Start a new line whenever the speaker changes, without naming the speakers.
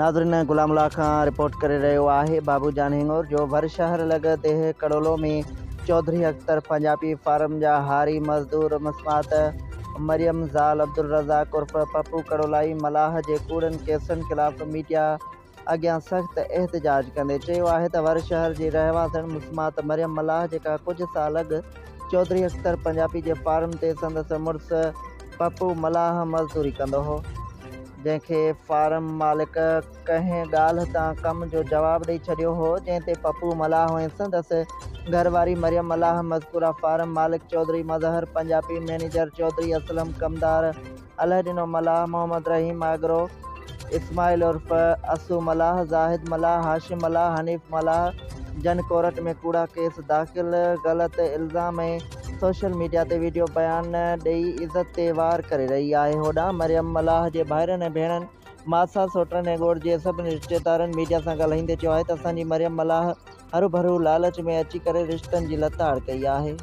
नाज़रीन, गुलामुल्लाह खां रिपोर्ट करे रहियो आहे बाबूजान हिंगोर जो भर शहर लॻते कड़ोलो में चौधरी अख्तर पंजाबी फार्म जा हारी मज़दूर मस्मात मरियम ज़ाल अब्दुल रज़ाक उर्फ पप्पू कड़ोलाई मलाह जे कूड़नि केसनि ख़िलाफ़ मीडिया अॻियां सख़्त एहतजाज कंदे चयो आहे त भर शहर जी रहवासण मुस्मात मरियम मलाह जेका कुछ साल अॻु चौधरी अख्तर पंजाबी जे फार्म ते संदसि मुड़ुसु पप्पू मलाह मज़दूरी कंदो हो, जंहिंखे फार्म मालिक कंहिं ॻाल्हि तां कम जो जवाब ॾेई छॾियो हो, जंहिं ते पप्पू मलाह ऐं संदसि घरवारी मरियम मलाह मज़कूरा फार्म मालिक चौधरी मज़हर पंजाबी मैनेजर चौधरी असलम कमदार अलहदिनो मलाह मोहम्मद रहीम आगरो इस्माइल उर्फ असू मलाह ज़ाहिद मलाह हाशिम मलाह हनीफ मलाह जन कोर्ट में कूड़ा केस दाख़िल ग़लत इल्ज़ाम ऐं सोशल मीडिया ते वीडियो बयान ॾेई इज़त ते वार करे रही आहे। होॾां मरियम मलाह जे भाइरनि ऐं भेणनि मासा सोटनि ऐं ॻोठ जे सभिनी रिश्तेदारनि मीडिया सां ॻाल्हाईंदे चयो आहे त असांजी मरियम मलाह हरू भरू लालच में अची करे रिश्तनि जी लताड़ कई आहे।